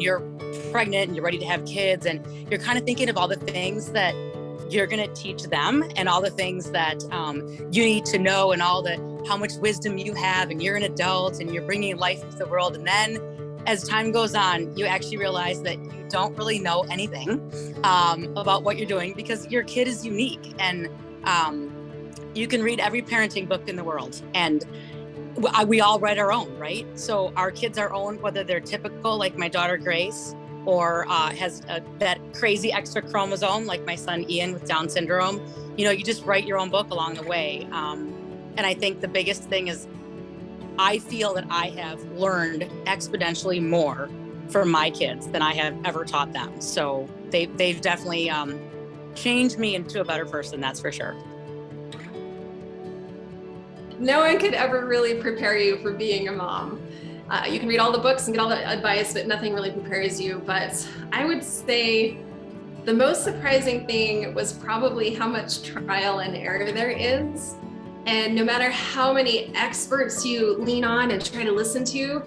you're pregnant and you're ready to have kids, and you're kind of thinking of all the things that you're going to teach them and all the things that you need to know and how much wisdom you have, and you're an adult and you're bringing life into the world. And then as time goes on, you actually realize that you don't really know anything about what you're doing, because your kid is unique, and you can read every parenting book in the world, and we all write our own, right? So our kids are own, whether they're typical like my daughter Grace, or has that crazy extra chromosome like my son Ian with Down syndrome. You just write your own book along the way. And I think the biggest thing is I feel that I have learned exponentially more from my kids than I have ever taught them. So they've definitely changed me into a better person, that's for sure. No one could ever really prepare you for being a mom. You can read all the books and get all the advice, but nothing really prepares you. But I would say the most surprising thing was probably how much trial and error there is. And no matter how many experts you lean on and try to listen to,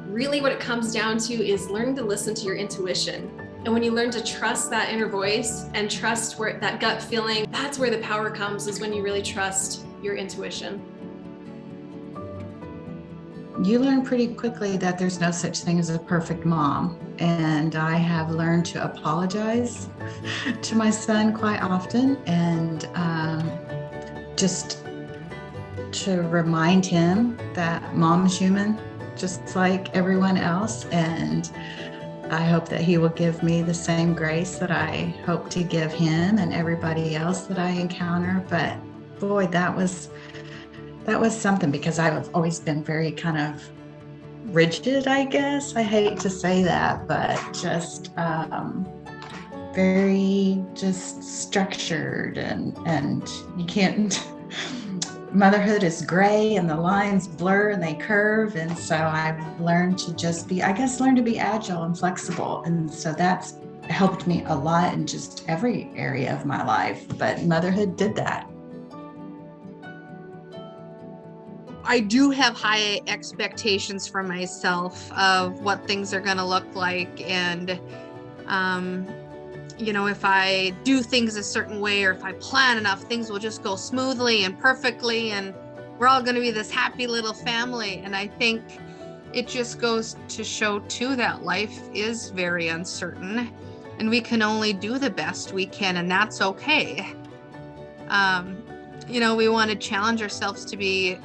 really what it comes down to is learning to listen to your intuition. And when you learn to trust that inner voice and trust where that gut feeling, that's where the power comes, is when you really trust your intuition. You learn pretty quickly that there's no such thing as a perfect mom. And I have learned to apologize to my son quite often, and just to remind him that mom is human, just like everyone else. And I hope that he will give me the same grace that I hope to give him and everybody else that I encounter. But boy, that was something, because I've always been very kind of rigid, I guess. I hate to say that, but just very just structured, and you can't, motherhood is gray and the lines blur and they curve. And so I've learned to just learn to be agile and flexible. And so that's helped me a lot in just every area of my life. But motherhood did that. I do have high expectations for myself of what things are going to look like. And, if I do things a certain way, or if I plan enough, things will just go smoothly and perfectly, and we're all going to be this happy little family. And I think it just goes to show too that life is very uncertain, and we can only do the best we can, and that's okay. We want to challenge ourselves to be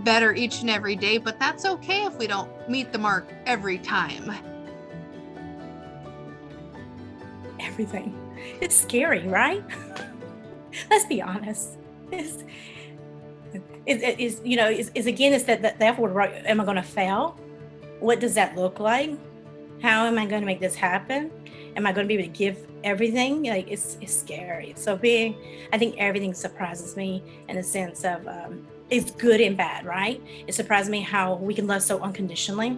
better each and every day, but that's okay if we don't meet the mark every time. Everything. It's scary, right? Let's be honest. It's that word, right? Am I going to fail? What does that look like? How am I going to make this happen? Am I going to be able to give everything? It's scary. So I think everything surprises me in the sense of, it's good and bad, right? It surprised me how we can love so unconditionally.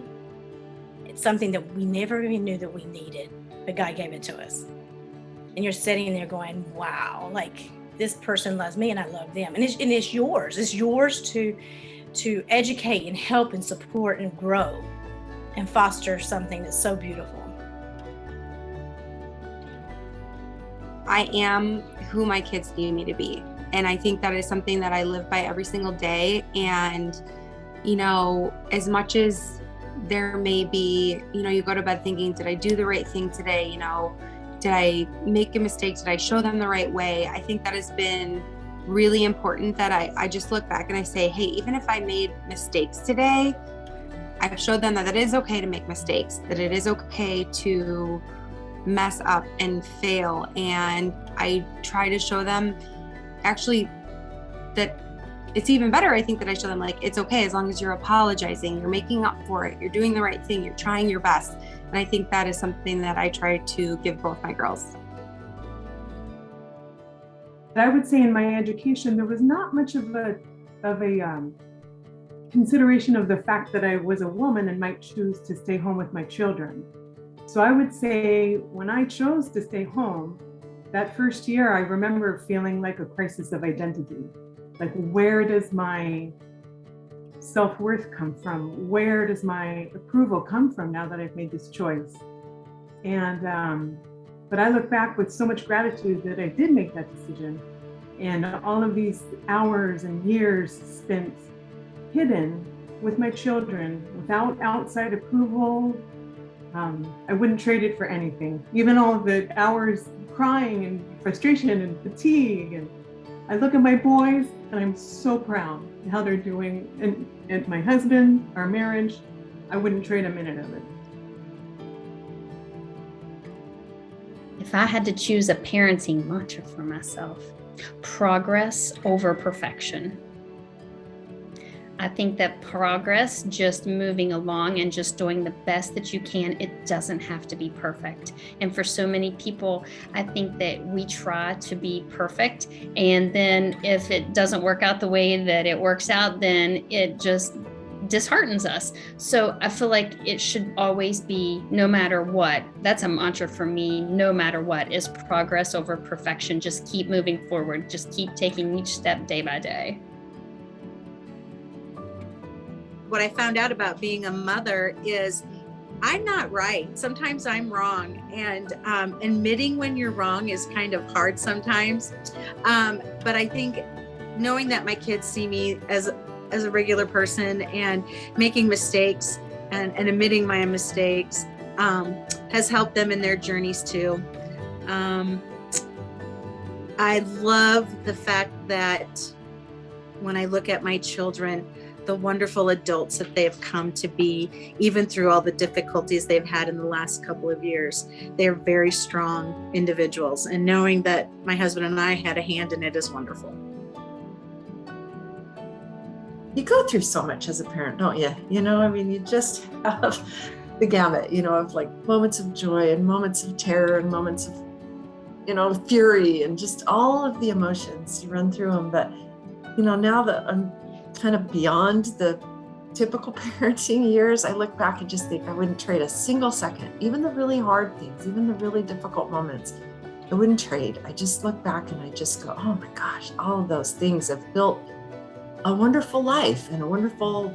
It's something that we never even knew that we needed, but God gave it to us. And you're sitting there going, wow, this person loves me and I love them. And it's yours. It's yours to educate and help and support and grow and foster something that's so beautiful. I am who my kids need me to be. And I think that is something that I live by every single day. And, as much as there may be, you go to bed thinking, did I do the right thing today? Did I make a mistake? Did I show them the right way? I think that has been really important, that I just look back and I say, hey, even if I made mistakes today, I've showed them that it is okay to make mistakes, that it is okay to mess up and fail. And I try to show them actually that it's even better. I think that I show them it's okay as long as you're apologizing, you're making up for it, you're doing the right thing, you're trying your best. And I think that is something that I try to give both my girls. I would say in my education, there was not much of a consideration of the fact that I was a woman and might choose to stay home with my children. So I would say when I chose to stay home, that first year, I remember feeling like a crisis of identity. Where does my self-worth come from? Where does my approval come from now that I've made this choice? And but I look back with so much gratitude that I did make that decision. And all of these hours and years spent hidden with my children without outside approval, I wouldn't trade it for anything. Even all of the hours crying and frustration and fatigue. And I look at my boys and I'm so proud of how they're doing. And my husband, our marriage, I wouldn't trade a minute of it. If I had to choose a parenting mantra for myself, progress over perfection. I think that progress, just moving along and just doing the best that you can, it doesn't have to be perfect. And for so many people, I think that we try to be perfect. And then if it doesn't work out the way that it works out, then it just disheartens us. So I feel like it should always be, no matter what, that's a mantra for me, no matter what, is progress over perfection. Just keep moving forward. Just keep taking each step day by day. What I found out about being a mother is I'm not right. Sometimes I'm wrong. And admitting when you're wrong is kind of hard sometimes. But I think knowing that my kids see me as a regular person and making mistakes and admitting my mistakes has helped them in their journeys too. I love the fact that when I look at my children, the wonderful adults that they have come to be, even through all the difficulties they've had in the last couple of years, they're very strong individuals. And knowing that my husband and I had a hand in it is wonderful. You go through so much as a parent, don't you? You know, I mean, you just have the gamut, you know, of like moments of joy and moments of terror and moments of, you know, fury and just all of the emotions. You run through them. But, you know, now that I'm kind of beyond the typical parenting years, I look back and just think I wouldn't trade a single second, even the really hard things, even the really difficult moments, I wouldn't trade. I just look back and I just go, oh my gosh, all of those things have built a wonderful life and a wonderful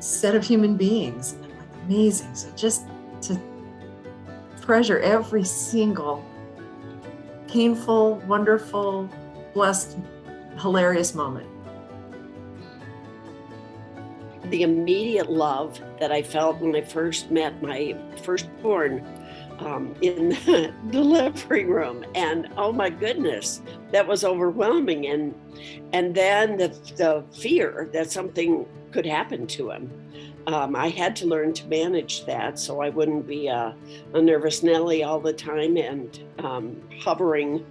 set of human beings. And I'm like, amazing. So just to treasure every single painful, wonderful, blessed, hilarious moment. The immediate love that I felt when I first met my firstborn in the delivery room, and oh my goodness, that was overwhelming. And then the fear that something could happen to him. I had to learn to manage that so I wouldn't be a nervous Nelly all the time and hovering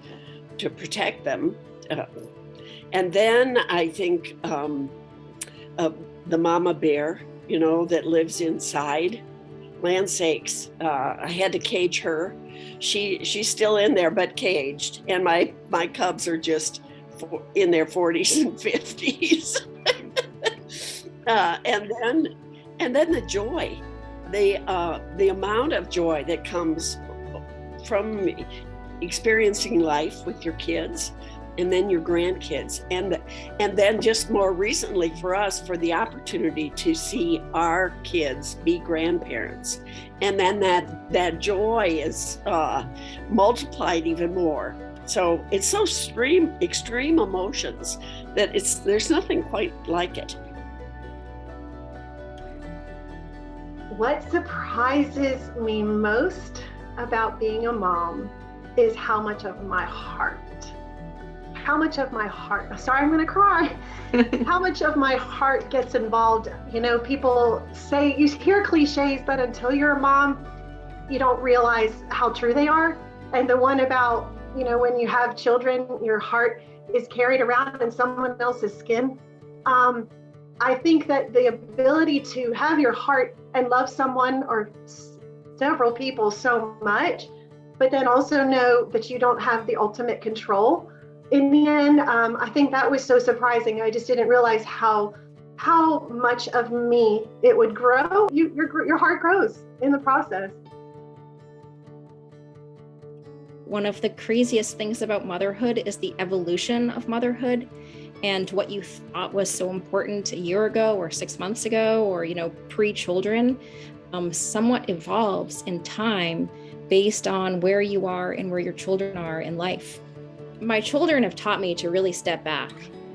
to protect them. And then I think the mama bear, you know, that lives inside. Land sakes, I had to cage her. She's still in there, but caged. And my cubs are just in their 40s and 50s. And then the joy, the amount of joy that comes from experiencing life with your kids, and then your grandkids, and then just more recently for us, for the opportunity to see our kids be grandparents, and then that joy is multiplied even more. So it's so extreme emotions that there's nothing quite like it. What surprises me most about being a mom is how much of my heart, sorry, I'm gonna cry, how much of my heart gets involved. You know, people say, you hear cliches, but until you're a mom, you don't realize how true they are. And the one about, you know, when you have children, your heart is carried around in someone else's skin. I think that the ability to have your heart and love someone or several people so much, but then also know that you don't have the ultimate control. In the end, I think that was so surprising. I just didn't realize how much of me it would grow. Your heart grows in the process. One of the craziest things about motherhood is the evolution of motherhood, and what you thought was so important a year ago or 6 months ago or, you know, pre-children, somewhat evolves in time based on where you are and where your children are in life. My children have taught me to really step back,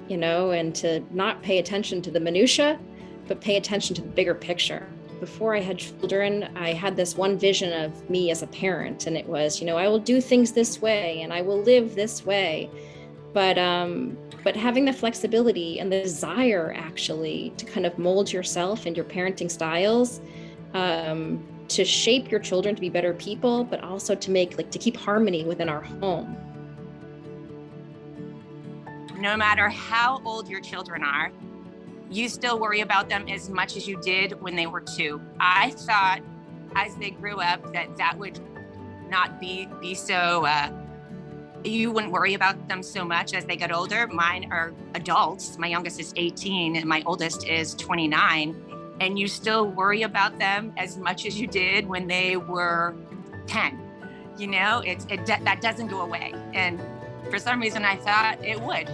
you know, and to not pay attention to the minutia, but pay attention to the bigger picture. Before I had children, I had this one vision of me as a parent, and it was, you know, I will do things this way and I will live this way. But having the flexibility and the desire actually to kind of mold yourself and your parenting styles, to shape your children to be better people, but also to keep harmony within our home. No matter how old your children are, you still worry about them as much as you did when they were 2. I thought as they grew up that would not be so, you wouldn't worry about them so much as they got older. Mine are adults. My youngest is 18 and my oldest is 29. And you still worry about them as much as you did when they were 10. You know, that doesn't go away. And for some reason I thought it would.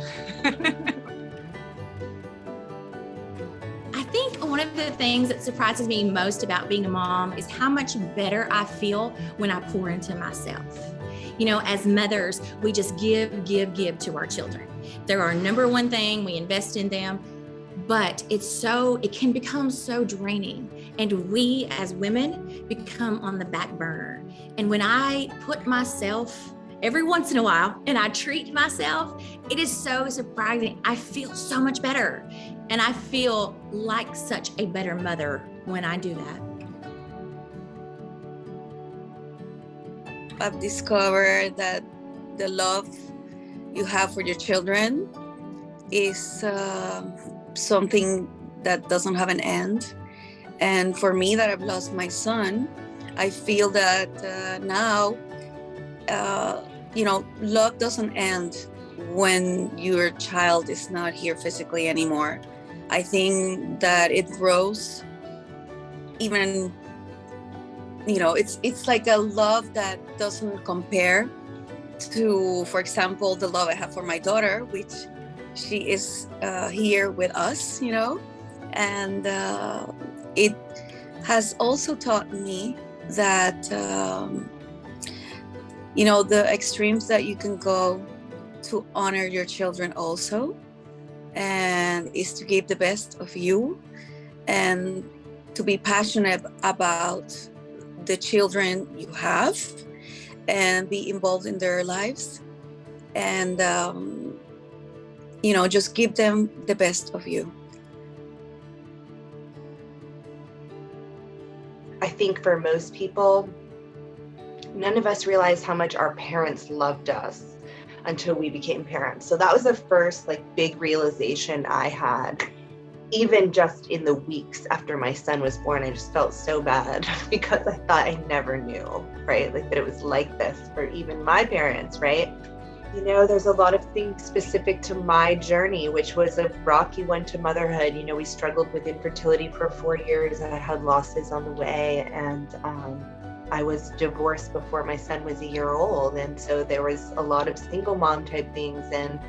I think one of the things that surprises me most about being a mom is how much better I feel when I pour into myself. You know, as mothers, we just give to our children. They're our number one thing, we invest in them, but it can become so draining. And we as women become on the back burner. And when I put myself every once in a while and I treat myself, it is so surprising. I feel so much better. And I feel like such a better mother when I do that. I've discovered that the love you have for your children is something that doesn't have an end. And for me, that I've lost my son, I feel that now, love doesn't end when your child is not here physically anymore. I think that it grows even, it's like a love that doesn't compare to, for example, the love I have for my daughter, which she is here with us, and it has also taught me that, the extremes that you can go to honor your children also, and is to give the best of you and to be passionate about the children you have and be involved in their lives and, just give them the best of you. I think for most people, none of us realized how much our parents loved us until we became parents. So that was the first big realization I had, even just in the weeks after my son was born. I just felt so bad because I thought I never knew, right? That it was like this for even my parents, right? There's a lot of things specific to my journey, which was a rocky one to motherhood. We struggled with infertility for 4 years. I had losses on the way, and I was divorced before my son was a year old. And so there was a lot of single mom type things. And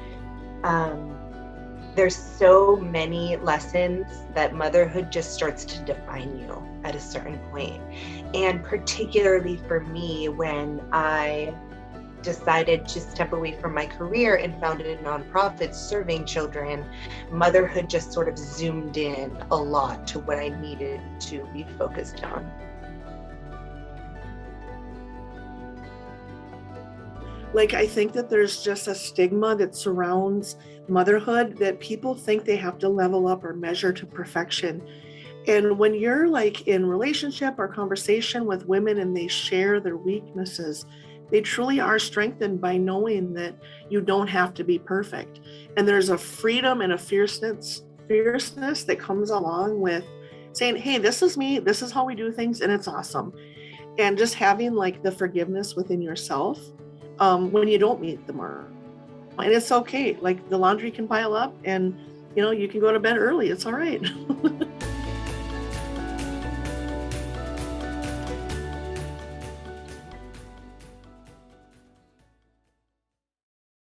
there's so many lessons that motherhood just starts to define you at a certain point. And particularly for me, when I decided to step away from my career and founded a nonprofit serving children, motherhood just sort of zoomed in a lot to what I needed to be focused on. I think that there's just a stigma that surrounds motherhood that people think they have to level up or measure to perfection. And when you're in relationship or conversation with women and they share their weaknesses, they truly are strengthened by knowing that you don't have to be perfect. And there's a freedom and a fierceness that comes along with saying, hey, this is me, this is how we do things, and it's awesome. And just having the forgiveness within yourself when you don't meet the mark. And it's okay, the laundry can pile up and you can go to bed early, it's all right.